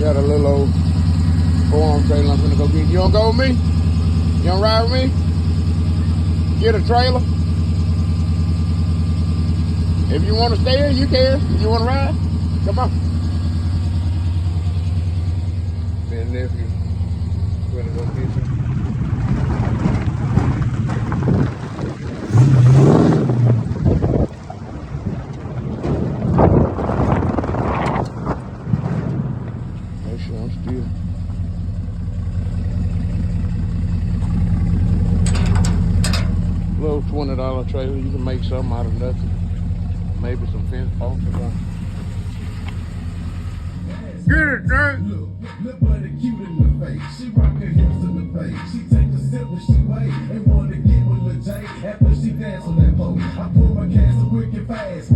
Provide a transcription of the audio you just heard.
Got a little old four-arm trailer I'm gonna go get. You wanna go with me? You wanna ride with me? Get a trailer? If you wanna stay here, you can. If you wanna ride, come on. Me and nephew gonna go fishing. Make sure I'm still. Little $20 trailer, you can make something out of nothing. Maybe some fence posts or something. Get it, Drake! Look buddy cute in the face. She rock her hips in the face. She take a sip when she wait and wanna get with Lil J. After she dance on that pole, I pull my cash so quick and fast.